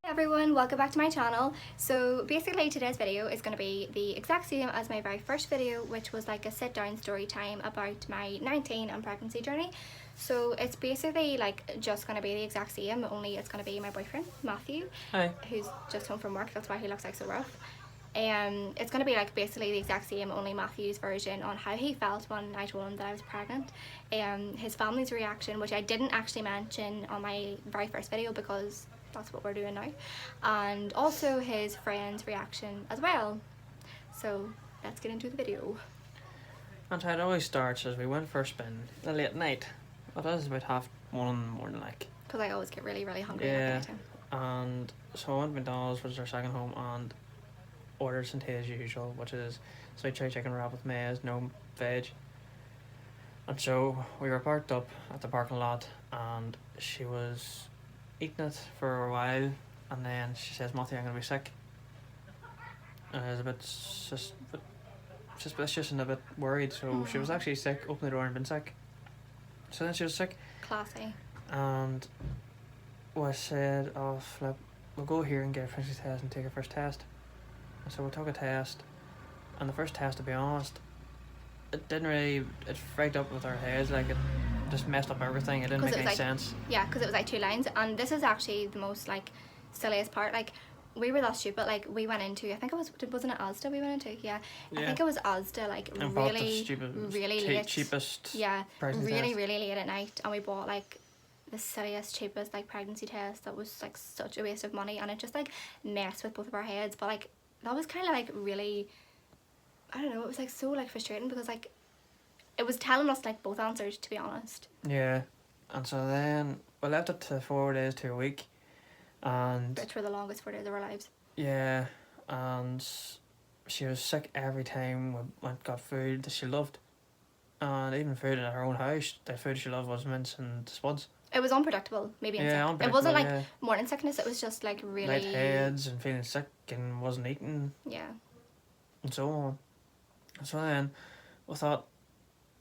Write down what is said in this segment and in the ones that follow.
Everyone, welcome back to my channel. So basically today's video is going to be the exact same as my very first video, which was like a sit down story time about my 19 and pregnancy journey. So it's basically like just going to be the exact same, only it's going to be my boyfriend Matthew. Hi. Who's just home from work. That's why he looks like so rough. It's going to be like basically the exact same, only Matthew's version on how he felt when I told him that I was pregnant, his family's reaction, which I didn't actually mention on my very first video because that's what we're doing now, and also his friend's reaction as well. So let's get into the video. And how it always starts as we went for a spin the late night. It was about 1:30 in the morning, like. Because I always get really hungry Yeah. at night time. And so I went to McDonald's, which is our second home, and ordered Santé as usual, which is sweet chili chicken wrap with mayonnaise, no veg. And so we were parked up at the parking lot, and she was eating it for a while, and then she says, "Matthew, I'm going to be sick." And I was a bit suspicious and a bit worried, so she was actually sick, opened the door and been sick. So then she was sick, Classy. and I said, "Oh flip, we'll go here and get a pregnancy test and take her first test." And so we took a test, and the first test, to be honest, it freaked up with our heads, like it just messed up everything. It didn't make any sense. Yeah, because it was like 2 lines, and this is actually the most like silliest part. Like we were that stupid. Like we went into, I think it wasn't it Asda we went into? Yeah. I think it was Asda. Like and really late. Cheapest. Yeah, really test. Really late at night, and we bought like the silliest, cheapest like pregnancy test that was like such a waste of money, and it just like messed with both of our heads. But like that was kind of like really, I don't know, it was like so like frustrating because like it was telling us like both answers, to be honest. Yeah, and so then we left it to 4 days to a week, and which were the longest 4 days of our lives. Yeah, and she was sick every time we went got food that she loved, and even food in her own house. The food she loved was mince and spuds. It was unpredictable, maybe. Yeah, it wasn't like morning sickness. It was just like really lightheads and feeling sick and wasn't eating. Yeah. And so on. So then we thought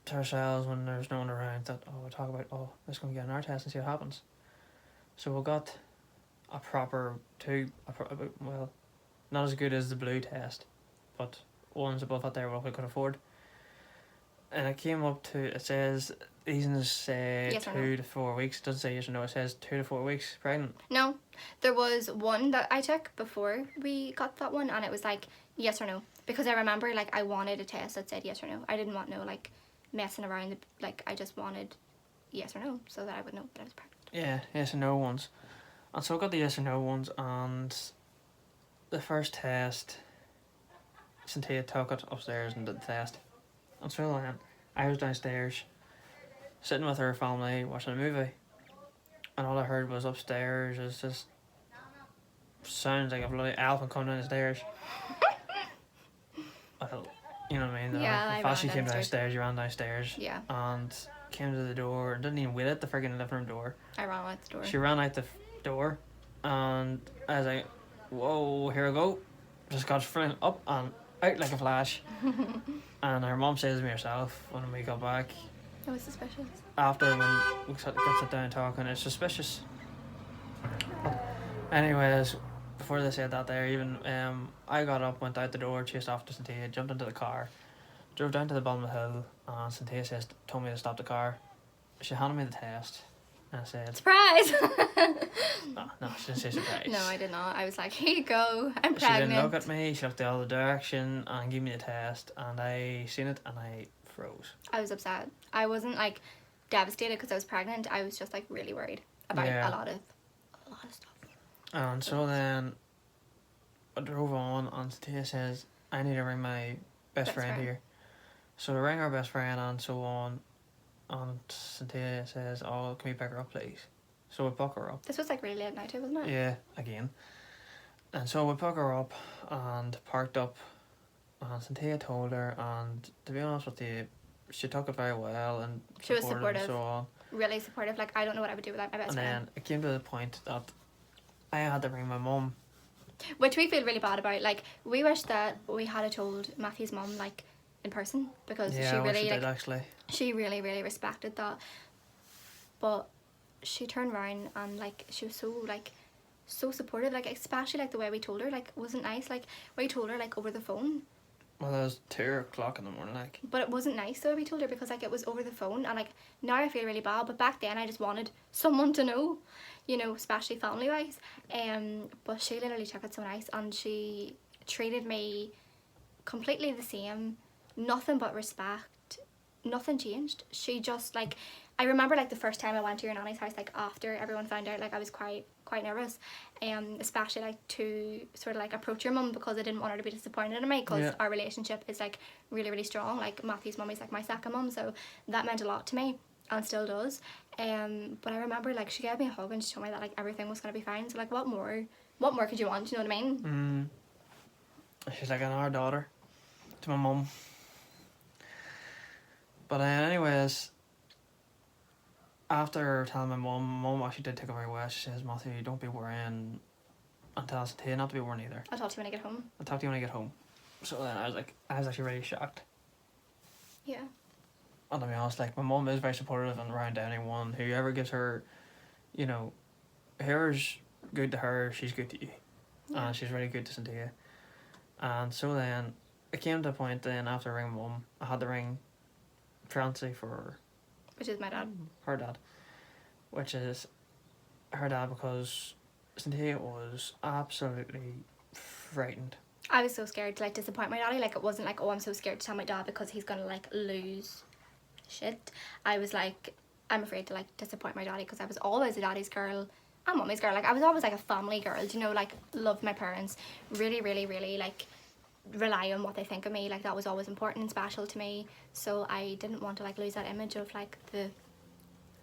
to ourselves, when there's no one around, that we'll talk about, let's go and get an R test and see what happens. So we got a proper well, not as good as the blue test, but ones above it there what we could afford. And it came up to, it says these say yes 2 to 4 weeks. It doesn't say yes or no, it says 2 to 4 weeks pregnant. No, there was one that I took before we got that one, and it was like yes or no, because I remember like I wanted a test that said yes or no. I didn't want no like messing around, like I just wanted yes or no so that I would know that I was pregnant. Yeah, yes or no ones. And so I got the yes or no ones, and the first test, Cynthia took it upstairs and did the test. And so then I was downstairs, sitting with her family, watching a movie, and all I heard was upstairs is just sounds like a bloody elephant coming down the stairs. Well, you know what I mean? Yeah, As she came downstairs, you ran downstairs. Yeah. And came to the door and didn't even wait at the friggin' living room door. I ran out the door. She ran out the door, and I was like, whoa, here we go. Just got thrown up and out like a flash. And her mum says to me herself when we got back, it was suspicious. after when we got down talking, it's suspicious. But anyways, before they said that there, even I got up, went out the door, chased after Cynthia, jumped into the car, drove down to the bottom of the hill, and Cynthia told me to stop the car. She handed me the test, and I said, surprise! No, she didn't say surprise. No, I did not. I was like, here you go, I'm pregnant. She didn't look at me, she looked the other direction and gave me the test, and I seen it and I froze. I was upset. I wasn't like devastated because I was pregnant. I was just like really worried about a lot of stuff. And so then I drove on, and Cynthia says, I need to ring my best friend here. So I rang our best friend and so on, and Cynthia says, can we pick her up please? So we pick her up. This was like really late at night too, wasn't it? Yeah, again. And so we pick her up and parked up, and Cynthia told her, and to be honest with you, she took it very well and she was supportive and so on. Really supportive. Like I don't know what I would do without my best friend. And then it came to the point that I had to ring my mum, which we feel really bad about. Like we wish that we had told Matthew's mum like in person, because she really did, actually. She really respected that. But she turned around and like she was so like so supportive, like especially like the way we told her, like wasn't nice, like we told her like over the phone. Well, it was 2 o'clock in the morning, like. But it wasn't nice the way we told her, because like it was over the phone, and like now I feel really bad, but back then I just wanted someone to know, you know, especially family wise. But she literally took it so nice, and she treated me completely the same, nothing but respect, nothing changed. She just like, I remember like the first time I went to your nanny's house, like after everyone found out, like I was quite nervous, especially like to sort of like approach your mum, because I didn't want her to be disappointed in me, because Yeah. our relationship is like really really strong. Like Matthew's mum is like my second mum, so that meant a lot to me and still does. But I remember like she gave me a hug and she told me that like everything was gonna be fine. So like what more could you want? You know what I mean? She's like another daughter to my mum. But anyways, after telling my mum actually did take it very well. She says, Matthew, don't be worrying, and tell Cynthia not to be worrying either. I'll talk to you when I get home. I'll talk to you when I get home. So then I was actually really shocked. Yeah. And to be honest, like my mum is very supportive and around anyone, whoever gives her, you know, whoever's good to her, she's good to you. Yeah. And she's really good to Cynthia. And so then it came to a point then after ringing mum, I had to ring Francie for Which is my dad. her dad, which is her dad, because Cynthia was absolutely frightened. I was so scared to like disappoint my daddy. Like it wasn't like, oh, I'm so scared to tell my dad because he's gonna like lose shit. I was like, I'm afraid to like disappoint my daddy, because I was always a daddy's girl and mummy's girl. Like I was always like a family girl, you know, like loved my parents, really really really like rely on what they think of me. Like that was always important and special to me, so I didn't want to like lose that image of like the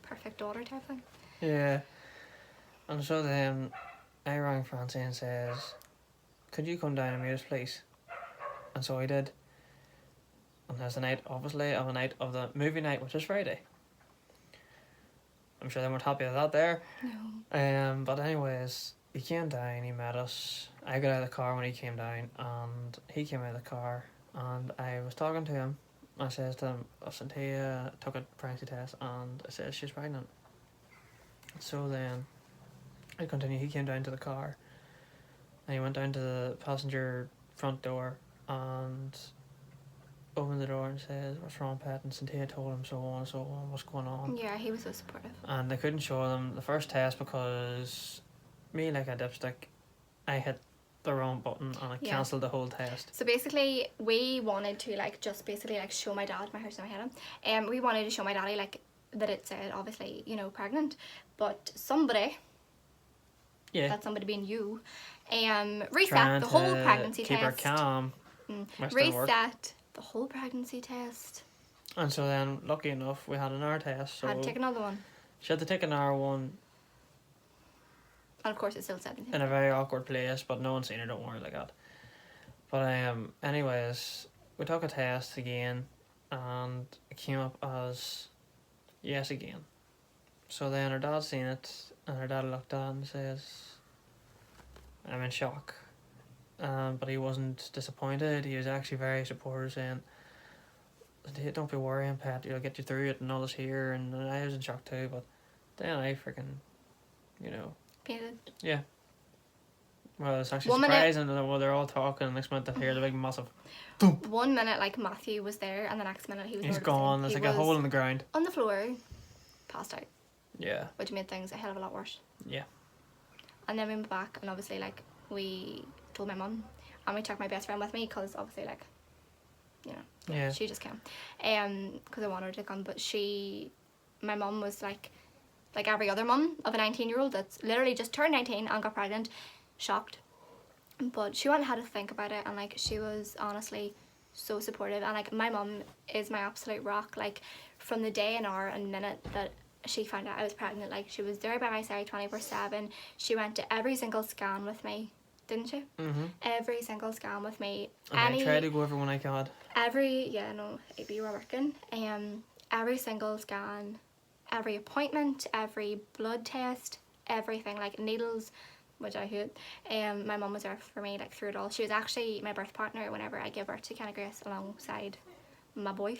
perfect daughter type thing. Yeah. And so then I rang Francie and says, could you come down and meet us, please? And so I did. And there's a night, obviously, of a night of the movie night, which is Friday. I'm sure they weren't happy with that there. No. But anyways, he came down, he met us. I got out of the car when he came down, and he came out of the car, and I was talking to him. I says to him, Cynthia took a pregnancy test, and I says she's pregnant. So then I continued. He came down to the car, and he went down to the passenger front door and opened the door and says, what's wrong, Pat? And Cynthia told him so on and so on, what's going on. Yeah, he was so supportive. And they couldn't show them the first test because me, like a dipstick, I hit the wrong button and it cancelled the whole test. So basically we wanted to like just basically like show my dad, my house in my head, we wanted to show my daddy like that it said obviously, you know, pregnant, but somebody, that somebody being you, reset the whole pregnancy keep test. her calm. Reset the whole pregnancy test. And so then, lucky enough, we had another test. So had to take another one. She had to take another one. And of course it still said in a very awkward place, but no one's seen her, don't worry like that. But anyways, we took a test again and it came up as yes again. So then her dad seen it and her dad looked at it and says, I'm in shock. But he wasn't disappointed. He was actually very supportive, saying, don't be worrying, Pat, you'll get you through it and all this here. And I was in shock too, but then I freaking, you know, painted. Yeah. Well, it's actually surprising that while they're all talking, next minute they hear the big massive thump. 1 minute like Matthew was there and the next minute he's gone. There's like a hole in the ground. On the floor, passed out. Yeah. Which made things a hell of a lot worse. Yeah. And then we went back and obviously like we told my mum and we took my best friend with me because obviously like, you know, she just came. Because I wanted her to come, but my mum was like every other mum of a 19-year-old that's literally just turned 19 and got pregnant, shocked. But she went and had to think about it, and like she was honestly so supportive. And like my mum is my absolute rock. Like from the day and hour and minute that she found out I was pregnant, like she was there by my side 24/7. She went to every single scan with me, didn't she? Every single scan with me. And I tried to go every one I could. You were working. Every single scan, every appointment, every blood test, everything, like needles, which I hate. My mum was there for me like through it all. She was actually my birth partner whenever I gave birth to Kenna Grace alongside my boy.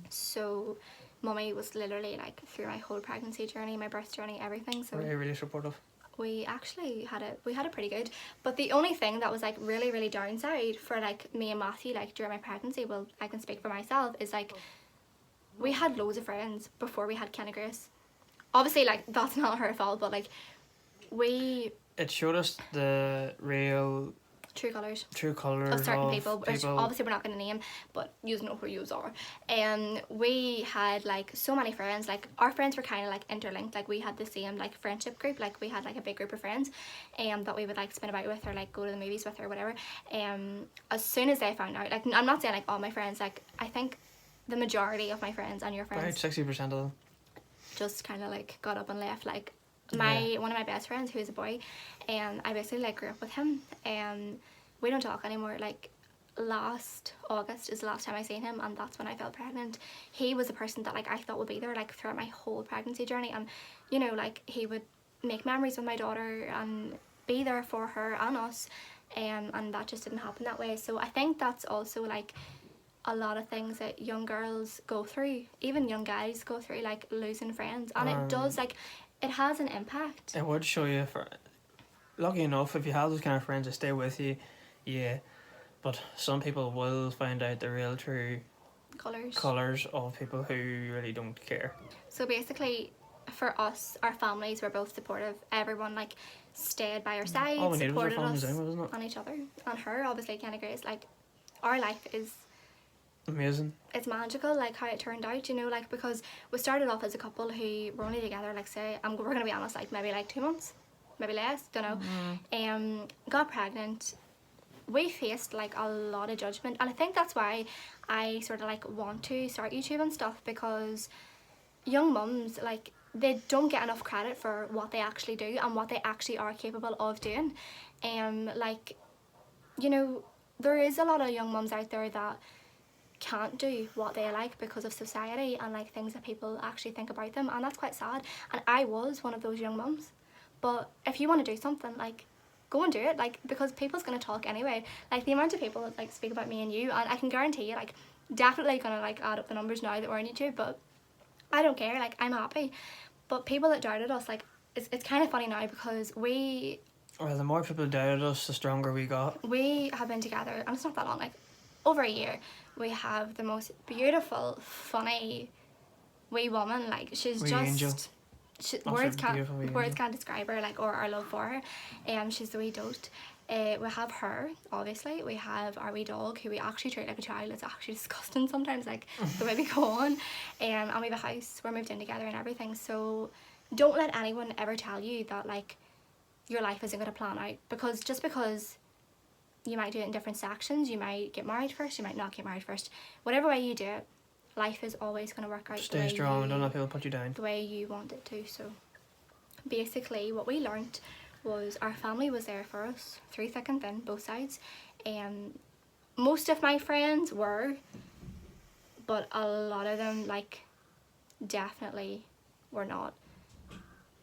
So mummy was literally like through my whole pregnancy journey, my birth journey, everything. So really, really supportive. we actually had a pretty good, but the only thing that was like really really downside for like me and Matthew like during my pregnancy, well I can speak for myself, is like we had loads of friends before we had Kenna Grace. Obviously like that's not her fault, but like we It showed us the real true colours true colours of certain people, which people. obviously we're not going to name, but you know who yous are. We had like so many friends, like our friends were kind of like interlinked, like we had the same like friendship group, like we had like a big group of friends that we would like spin about with or like go to the movies with or whatever. As soon as they found out, like I'm not saying like all my friends, like I think the majority of my friends and your About friends 60% of them. just kind of like got up and left. Like one of my best friends, who is a boy, I basically like grew up with him, we don't talk anymore. Like last August is the last time I seen him, and that's when I felt pregnant. He was a person that like I thought would be there like throughout my whole pregnancy journey, and you know, like he would make memories with my daughter and be there for her and us, and that just didn't happen that way. So I think that's also like a lot of things that young girls go through, even young guys go through, like losing friends, and it does, like, it has an impact. It would show you, for lucky enough, if you have those kind of friends that stay with you, yeah, but some people will find out the real true colours of people who really don't care. So basically, for us, our families were both supportive. Everyone like stayed by our side, All we needed was our supported families us anyway, wasn't it? and each other, and her obviously Kenna Grace. Like our life is Amazing. it's magical, like how it turned out, you know, like because we started off as a couple who were only together, like say, we're gonna be honest, like maybe like 2 months, maybe less, don't know. Got pregnant. We faced like a lot of judgment, and I think that's why I sort of like want to start YouTube and stuff, because young mums, like, they don't get enough credit for what they actually do and what they actually are capable of doing. Like, you know, there is a lot of young mums out there that can't do what they like because of society and like things that people actually think about them, and that's quite sad. And I was one of those young mums. But if you want to do something, like, go and do it, like, because people's gonna talk anyway. Like the amount of people that like speak about me and you, and I can guarantee you, like, definitely gonna like add up the numbers now that we're on YouTube, but I don't care, like, I'm happy. But people that doubted us, like, it's kind of funny now because Well, the more people doubted us, the stronger we got. we have been together, and it's not that long, like over a year. We have the most beautiful, funny wee woman. Like, she's Wee just angel. words beautiful wee angel. can't describe her, like, or our love for her. She's the wee dote. We have her, obviously. We have our wee dog, who we actually treat like a child. It's actually disgusting sometimes, like the way we go on. And we have a house. We're moved in together and everything. So don't let anyone ever tell you that like your life isn't going to plan out, because just because you might do it in different sections, you might get married first, you might not get married first. Whatever way you do it, life is always going to work out Stay strong and don't let people put you down. the way you want it to. So basically what we learnt was our family was there for us through thick and thin, both sides. Most of my friends were, but a lot of them like definitely were not.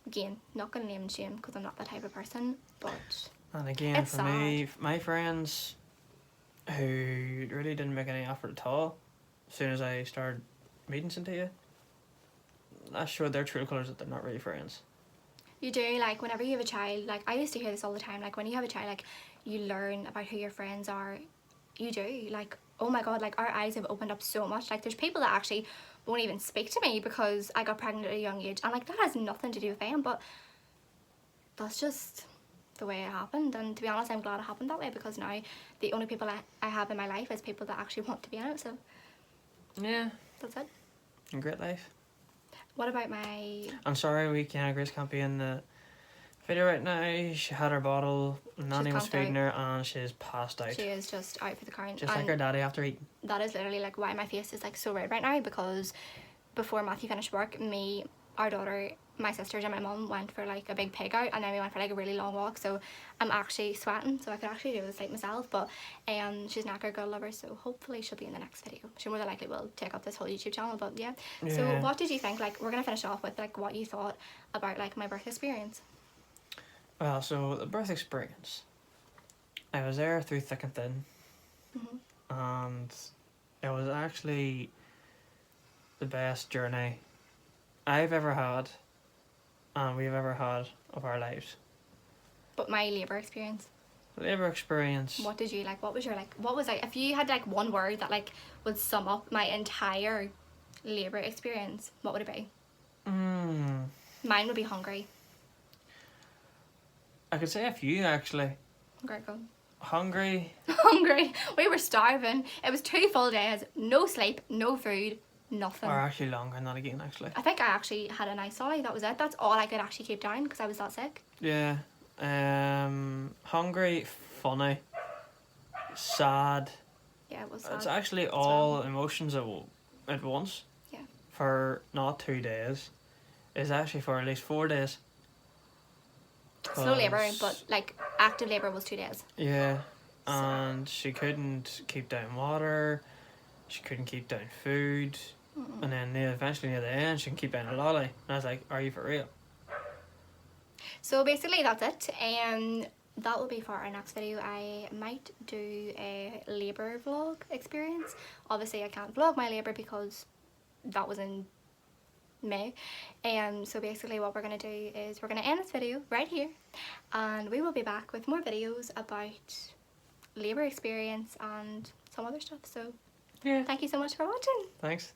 Again, not going to name and shame because I'm not that type of person, but And again, it's for me, my friends who really didn't make any effort at all, as soon as I started meeting Cynthia, that showed their true colours that they're not really friends. you do, like, whenever you have a child, like, I used to hear this all the time, like, when you have a child, like, you learn about who your friends are. You do, like, oh my god, like, our eyes have opened up so much. Like, there's people that actually won't even speak to me because I got pregnant at a young age, and like, that has nothing to do with them, but that's just the way it happened. And to be honest, I'm glad it happened that way, because now the only people I have in my life is people that actually want to be in it. So Yeah, that's it. a great life. What about my I'm sorry Kenna Grace can't be in the video right now. She had her bottle, Nanny was conked feeding her, and she's passed out. she is just out for the count, Just like and her daddy after eating. that is literally like why my face is like so red right now, because before Matthew finished work, me, our daughter, my sisters and my mum went for like a big pig out, and then we went for like a really long walk, so I'm actually sweating, so I could actually do this like myself. But she's not a girl lover, so hopefully she'll be in the next video. She more than likely will take up this whole YouTube channel. But yeah. So Yeah. what did you think? Like, we're gonna finish off with like what you thought about like my birth experience. Well, so the birth experience, I was there through thick and thin, and it was actually the best journey I've ever had, and we've ever had of our lives. But my labour experience. Labour experience. What did you like? What was your like? What was like? If you had like one word that like would sum up my entire labour experience, what would it be? Mine would be hungry. I could say a few actually. Hungry, go. Hungry. Hungry. We were starving. It was 2 full days. No sleep. No food. Nothing. Or actually longer than that again actually. I think I actually had a nice eye. That was it. That's all I could actually keep down because I was that sick. Yeah. Hungry, funny, sad. Yeah, it was It's sad. actually That's all emotions at once. Yeah. For not 2 days. It's actually for at least 4 days. Slow labour, 'Cause- but like active labour was 2 days. Yeah. So- And she couldn't keep down water. She couldn't keep down food. And then eventually near the end, she can keep down a lolly. And I was like, are you for real? So basically that's it. That will be for our next video. I might do a labour vlog experience. Obviously I can't vlog my labour because that was in May. So basically what we're going to do is we're going to end this video right here. And we will be back with more videos about labour experience and some other stuff. So Yeah. thank you so much for watching. Thanks.